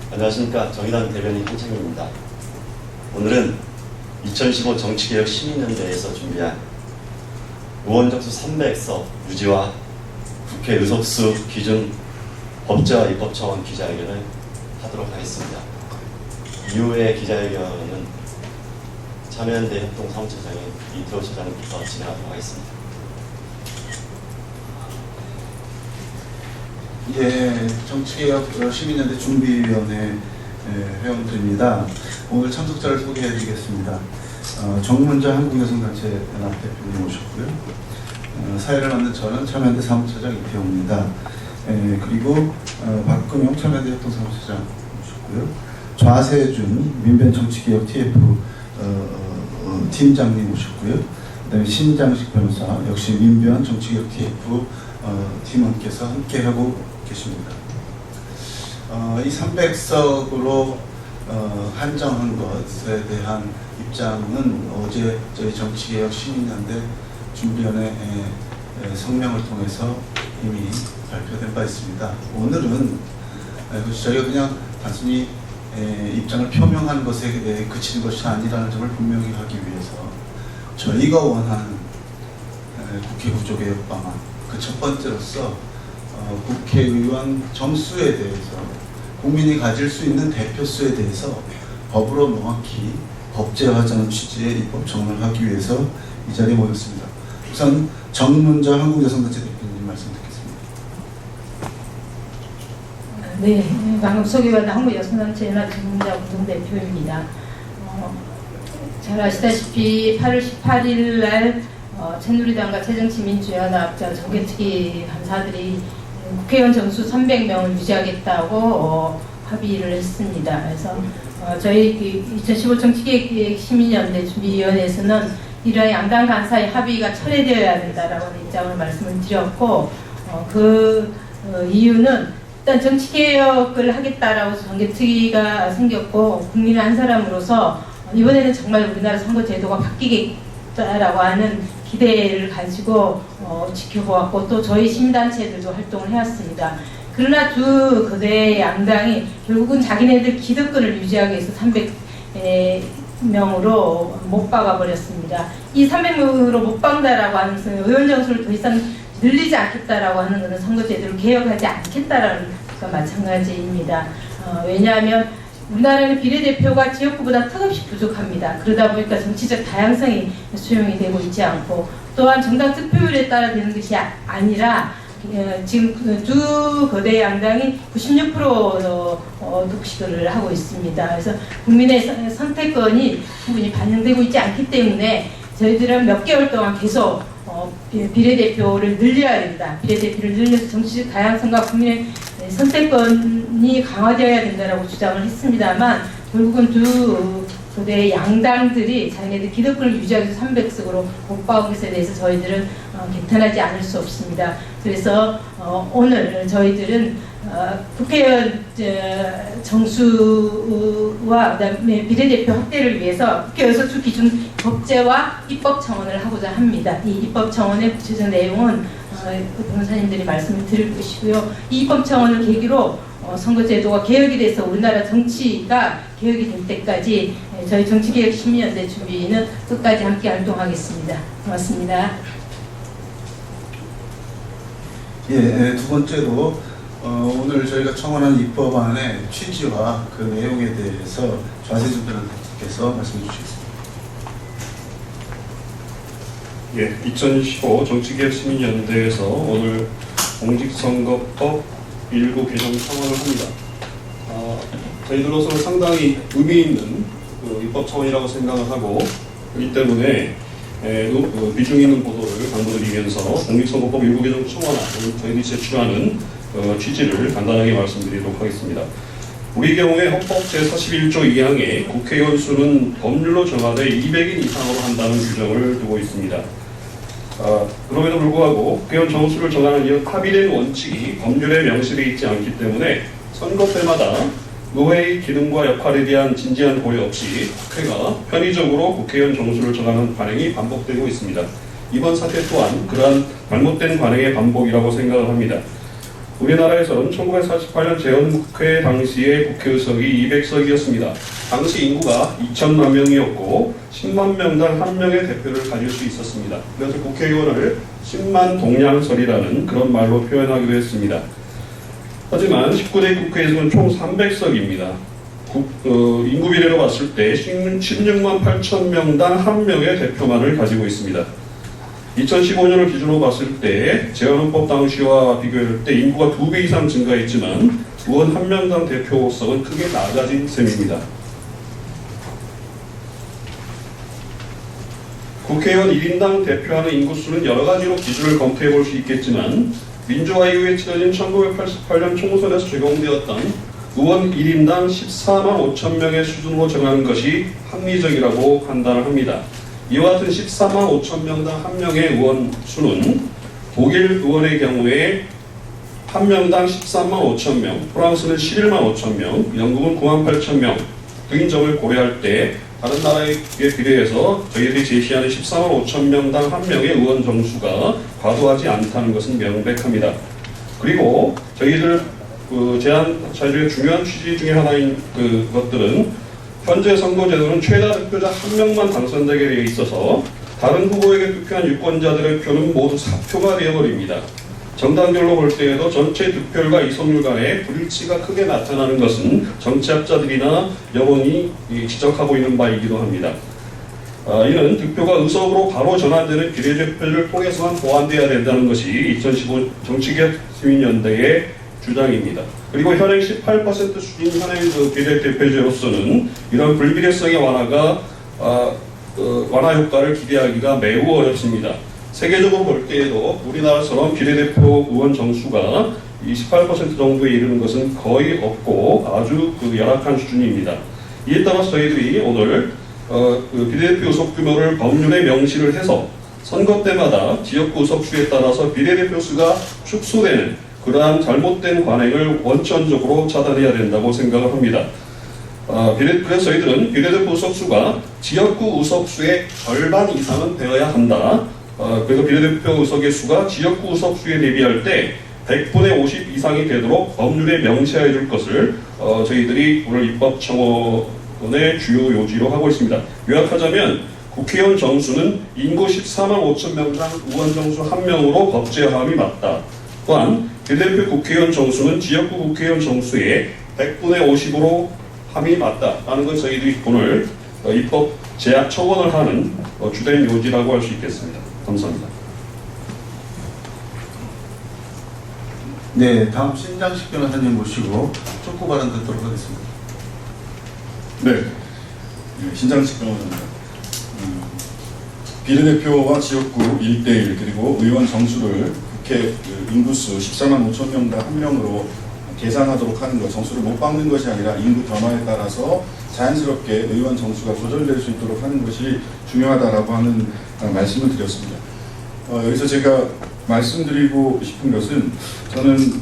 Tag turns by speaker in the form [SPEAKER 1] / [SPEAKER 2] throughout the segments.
[SPEAKER 1] 안녕하십니까. 정의당 대변인 한창입니다. 오늘은 2015 정치개혁 시민연대에서 준비한 의원정수 300석 유지와 국회 의석수 기준 법제화 입법청원 기자회견을 하도록 하겠습니다. 이후의 기자회견은 참여연대 협동사무처장인 이태호 처장부터 진행하도록 하겠습니다.
[SPEAKER 2] 예, 정치개혁 시민연대 준비위원회 회원들입니다. 오늘 참석자를 소개해드리겠습니다. 정문자 한국여성단체연합 대표님 오셨고요. 사회를 맡는 저는 참여연대 사무처장 이태호입니다. 그리고 박근용 참여연대 협동사무처장 오셨고요. 좌세준 민변 정치개혁 TF 팀장님 오셨고요. 그다음에 신장식 변호사 역시 민변 정치개혁 TF 팀원께서 함께하고 계십니다. 이 300석으로 한정한 것에 대한 입장은 어제 저희 정치개혁 시민연대 준비위원회 성명을 통해서 이미 발표된 바 있습니다. 오늘은 저희가 그냥 단순히 입장을 표명하는 것에 대해 그치는 것이 아니라는 점을 분명히 하기 위해서 저희가 원하는 국회 구조개혁 방안, 그 첫 번째로서 국회의원 정수에 대해서 국민이 가질 수 있는 대표수에 대해서 법으로 명확히 법제화하자는 취지의 입법청원을 하기 위해서 이 자리에 모였습니다. 우선 정문자 한국여성단체 대표님 말씀 듣겠습니다.
[SPEAKER 3] 네, 방금 소개받은 한국여성단체연합 정문자 공동대표입니다. 잘 아시다시피 8월 18일 날 새누리당과 새정치민주연합 정개특위 간사들이 국회의원 정수 300명을 유지하겠다고 합의를 했습니다. 그래서 저희 2015 정치개혁 시민연대 준비위원회에서는 이러한 양당 간사의 합의가 철회되어야 된다라고 입장을 말씀을 드렸고 그 이유는 일단 정치개혁을 하겠다라고 정개특위가 생겼고 국민의 한 사람으로서 이번에는 정말 우리나라 선거제도가 바뀌겠다라고 하는 기대를 가지고 지켜보았고 또 저희 시민단체들도 활동을 해왔습니다. 그러나 두 거대 양당이 결국은 자기네들 기득권을 유지하기 위해서 300명으로 못 박아버렸습니다. 이 300명으로 못 박는다라고 하는 것은 의원 정수를 더 이상 늘리지 않겠다라고 하는 것은 선거제도를 개혁하지 않겠다라는 것과 마찬가지입니다. 왜냐하면 우리나라는 비례대표가 지역구보다 턱없이 부족합니다. 그러다 보니까 정치적 다양성이 수용이 되고 있지 않고 또한 정당 득표율에 따라 되는 것이 아니라 지금 두 거대 양당이 96% 독식을 하고 있습니다. 그래서 국민의 선택권이 충분히 반영되고 있지 않기 때문에 저희들은 몇 개월 동안 계속 비례대표를 늘려야 됩니다. 비례대표를 늘려서 정치적 다양성과 국민의 선택권이 강화되어야 된다고 주장을 했습니다만 결국은 두 거대 양당들이 자기네들 기득권을 유지하기 위해서 300석으로 못 박은 것에 대해서 저희들은 개탄하지 않을 수 없습니다. 그래서 오늘 저희들은 국회의원 정수와 그다음에 비례대표 확대를 위해서 국회의석수 기준 법제화 입법청원을 하고자 합니다. 이 입법청원의 구체적 내용은 변호사님들이 말씀을 드릴 것이고요. 이 입법청원을 계기로 선거제도가 개혁이 돼서 우리나라 정치가 개혁이 될 때까지 저희 정치개혁 시민연대 준비는 끝까지 함께 활동하겠습니다. 고맙습니다.
[SPEAKER 2] 예, 두 번째로 오늘 저희가 청원한 입법안의 취지와 그 내용에 대해서 좌세준 변호사께서 말씀해 주시겠습니다.
[SPEAKER 4] 예, 2015 정치개혁 시민연대에서 오늘 공직선거법 일부 개정 청원을 합니다. 저희들로서는 상당히 의미 있는 입법 청원이라고 생각을 하고 그렇기 때문에 비중 있는 보도를 당부드리면서 공직선거법 일부 개정 청원안을 저희들이 제출하는 취지를 간단하게 말씀드리도록 하겠습니다. 우리 경우에 헌법 제41조 2항에 국회의원 수는 법률로 정하되 200인 이상으로 한다는 규정을 두고 있습니다. 그럼에도 불구하고 국회의원 정수를 정하는 이 합의된 원칙이 법률에 명시되어 있지 않기 때문에 선거 때마다 의회의 기능과 역할에 대한 진지한 고려 없이 국회가 편의적으로 국회의원 정수를 정하는 관행이 반복되고 있습니다. 이번 사태 또한 그러한 잘못된 관행의 반복이라고 생각을 합니다. 우리나라에서는 1948년 재헌국회 당시의 국회의석이 200석이었습니다. 당시 인구가 2천만 명이었고 10만 명당 1명의 대표를 가질 수 있었습니다. 그래서 국회의원을 10만 동량설이라는 그런 말로 표현하기도 했습니다. 하지만 19대 국회의석은 총 300석입니다. 인구 비례로 봤을 때 16만 8천 명당 1명의 대표만을 가지고 있습니다. 2015년을 기준으로 봤을 때 재헌헌법 당시와 비교할 때 인구가 2배 이상 증가했지만 의원 1명당 대표석은 크게 낮아진 셈입니다. 국회의원 1인당 대표하는 인구수는 여러 가지로 기준을 검토해 볼 수 있겠지만 민주화 이후에 치러진 1988년 총선에서 적용되었던 의원 1인당 14만 5천 명의 수준으로 정하는 것이 합리적이라고 판단을 합니다. 이와 같은 14만 5천 명당 1명의 의원 수는 독일 의원의 경우에 1명당 13만 5천 명, 프랑스는 11만 5천 명, 영국은 9만 8천 명 등인 점을 고려할 때 다른 나라에 비례해서 저희들이 제시하는 14만 5천 명당 1명의 의원 정수가 과도하지 않다는 것은 명백합니다. 그리고 저희들 제안 자료의 중요한 취지 중에 하나인 것들은 현재 선거제도는 최다 득표자 1명만 당선되게 되어 있어서 다른 후보에게 투표한 유권자들의 표는 모두 사표가 되어버립니다. 정당별로 볼 때에도 전체 득표율과 이성률 간의 불일치가 크게 나타나는 것은 정치학자들이나 여론이 지적하고 있는 바이기도 합니다. 이는 득표가 의석으로 바로 전환되는 비례대표제를 통해서만 보완되어야 된다는 것이 2015 정치개혁 시민연대의 주장입니다. 그리고 현행 18% 수준 현행 비례대표제로서는 이런 불비례성의 완화가 완화 효과를 기대하기가 매우 어렵습니다. 세계적으로 볼 때에도 우리나라처럼 비례대표 의원 정수가 28% 정도에 이르는 것은 거의 없고 아주 열악한 수준입니다. 이에 따라서 저희들이 오늘 비례대표 의석 규모를 법률에 명시를 해서 선거 때마다 지역구 의석수에 따라서 비례대표 수가 축소되는 그러한 잘못된 관행을 원천적으로 차단해야 된다고 생각을 합니다. 그래서 저희들은 비례대표 의석수가 지역구 의석수의 절반 이상은 되어야 한다. 그래서 비례대표 의석의 수가 지역구 의석수에 대비할 때 100분의 50 이상이 되도록 법률에 명시해 줄 것을 저희들이 오늘 입법청원의 주요 요지로 하고 있습니다. 요약하자면 국회의원 정수는 인구 14만 5천 명당 의원 정수 1명으로 법제화함이 맞다. 또한 비례대표 국회의원 정수는 지역구 국회의원 정수의 100분의 50으로 함이 맞다라는 걸 저희들이 오늘 입법 제약 청원을 하는 주된 요지라고 할 수 있겠습니다. 감사합니다.
[SPEAKER 2] 네, 다음 신장식 변호사님 모시고 촉구 발언 듣도록 하겠습니다.
[SPEAKER 5] 네, 신장식 변호사입니다. 비례대표와 지역구 1대1 그리고 의원 정수를 국회 인구수 14만 5천 명당 1명으로 계산하도록 하는 것, 정수를 못 바꾸는 것이 아니라 인구 변화에 따라서 자연스럽게 의원 정수가 조절될 수 있도록 하는 것이 중요하다라고 하는 말씀을 드렸습니다. 여기서 제가 말씀드리고 싶은 것은 저는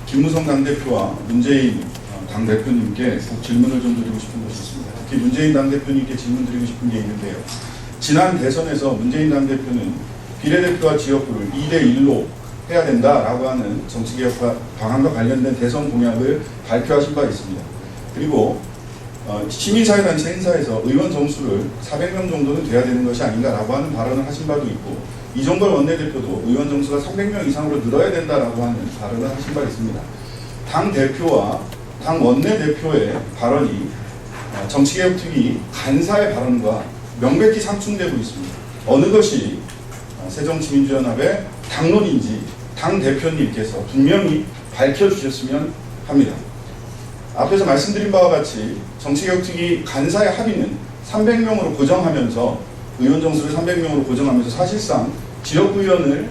[SPEAKER 5] 김무성 당대표와 문재인 당대표님께 꼭 질문을 좀 드리고 싶은 것이 있습니다. 특히 문재인 당대표님께 질문 드리고 싶은 게 있는데요. 지난 대선에서 문재인 당대표는 비례대표와 지역구를 2대1로 해야 된다라고 하는 정치개혁 방안과 관련된 대선 공약을 발표하신 바 있습니다. 그리고 시민사회단체 행사에서 의원 정수를 400명 정도는 돼야 되는 것이 아닌가라고 하는 발언을 하신 바도 있고, 이종걸 원내대표도 의원 정수가 300명 이상으로 늘어야 된다라고 하는 발언을 하신 바 있습니다. 당 대표와 당 원내대표의 발언이 정치개혁특위 간사의 발언과 명백히 상충되고 있습니다. 어느 것이 새정치민주연합의 당론인지 당 대표님께서 분명히 밝혀주셨으면 합니다. 앞에서 말씀드린 바와 같이 정치개혁특위 간사의 합의는 300명으로 고정하면서 의원 정수를 300명으로 고정하면서 사실상 지역구 의원을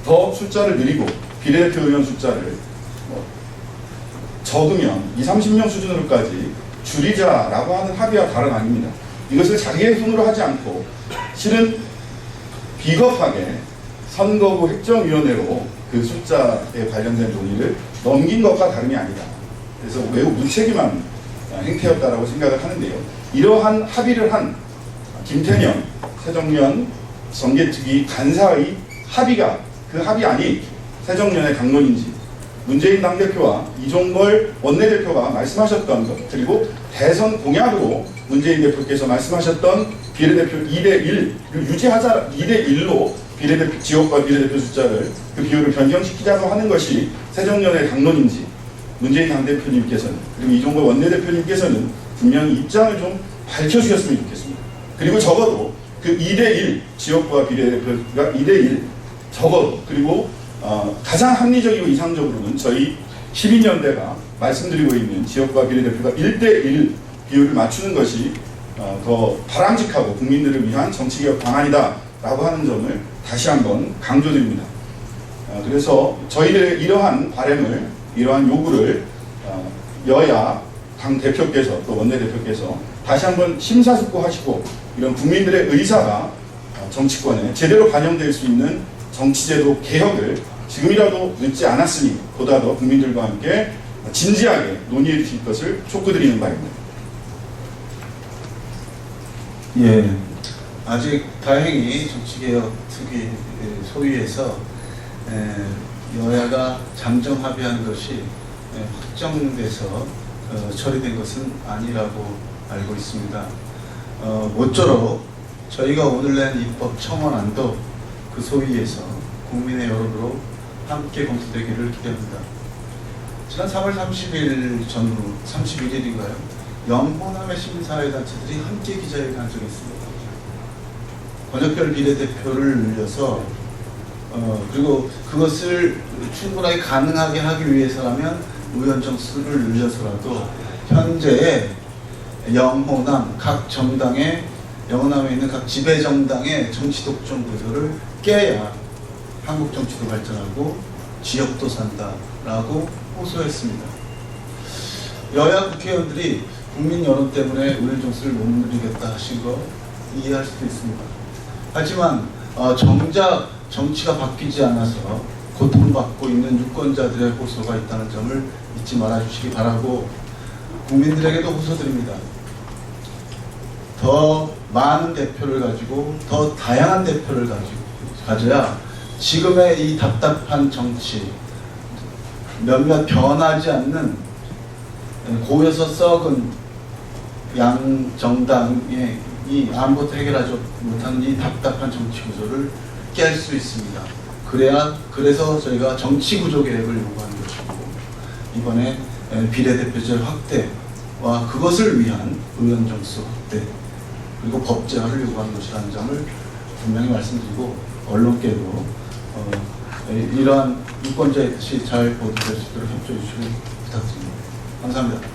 [SPEAKER 5] 더 숫자를 늘리고 비례대표 의원 숫자를 적으면 20-30명 수준으로까지 줄이자라고 하는 합의와 다름 아닙니다. 이것을 자기의 손으로 하지 않고 실은 비겁하게 선거구 획정위원회로 그 숫자에 관련된 논의를 넘긴 것과 다름이 아니다. 그래서 매우 무책임한 행태였다라고 생각을 하는데요. 이러한 합의를 한 김태년, 새정년 정개특위 간사의 합의가 그 합의 안이 새정년의 강론인지, 문재인 당대표와 이종걸 원내대표가 말씀하셨던 것, 그리고 대선 공약으로 문재인 대표께서 말씀하셨던 비례대표 2대1을 유지하자, 2대1로 비례대표 지역과 비례대표 숫자를 그 비율을 변경시키자고 하는 것이 새정년의 강론인지, 문재인 당대표님께서는, 그리고 이종걸 원내대표님께서는 분명히 입장을 좀 밝혀주셨으면 좋겠습니다. 그리고 적어도 그 2대1 지역과 비례대표가 2대1 적어도, 그리고 가장 합리적이고 이상적으로는 저희 12년대가 말씀드리고 있는 지역과 비례대표가 1대1 비율을 맞추는 것이 더 바람직하고 국민들을 위한 정치개혁 방안이다라고 하는 점을 다시 한번 강조드립니다. 그래서 저희들의 이러한 바람을, 이러한 요구를 여야 당 대표께서, 또 원내대표께서 다시 한번 심사숙고하시고, 이런 국민들의 의사가 정치권에 제대로 반영될 수 있는 정치제도 개혁을 지금이라도 늦지 않았으니 보다 더 국민들과 함께 진지하게 논의해 주실 것을 촉구드리는 바입니다.
[SPEAKER 2] 예, 아직 다행히 정치개혁 특위 소위에서 여야가 잠정 합의한 것이 확정돼서 처리된 것은 아니라고 알고 있습니다. 모쪼록 저희가 오늘 낸 입법 청원안도 그 소위에서 국민의 여론으로 함께 검토되기를 기대합니다. 지난 3월 30일 전후, 31일인가요? 영호남의 시민사회단체들이 함께 기자회견 한 적이 있습니다. 권역별 비례대표를 늘려서 그리고 그것을 충분하게 가능하게 하기 위해서라면 의원 정수를 늘려서라도 현재 영호남 각 정당의, 영호남에 있는 각 지배 정당의 정치 독점 구조를 깨야 한국 정치도 발전하고 지역도 산다라고 호소했습니다. 여야 국회의원들이 국민 여론 때문에 의원 정수를 못 늘리겠다 하신 거 이해할 수도 있습니다. 하지만 정작 정치가 바뀌지 않아서 고통받고 있는 유권자들의 호소가 있다는 점을 잊지 말아주시기 바라고, 국민들에게도 호소드립니다. 더 많은 대표를 가지고, 더 다양한 대표를 가져야 지금의 이 답답한 정치, 몇몇 변하지 않는 고여서 썩은 양 정당의 이 아무것도 해결하지 못하는 이 답답한 정치 구조를 깰 수 있습니다. 그래서 저희가 정치 구조 개혁을 요구하는 것이고, 이번에 비례대표제 확대와 그것을 위한 의원 정수 확대, 그리고 법제화를 요구하는 것이라는 점을 분명히 말씀드리고, 언론계도 이러한 유권자의 뜻이 잘 보도될 수 있도록 협조해 주시길 부탁드립니다. 감사합니다.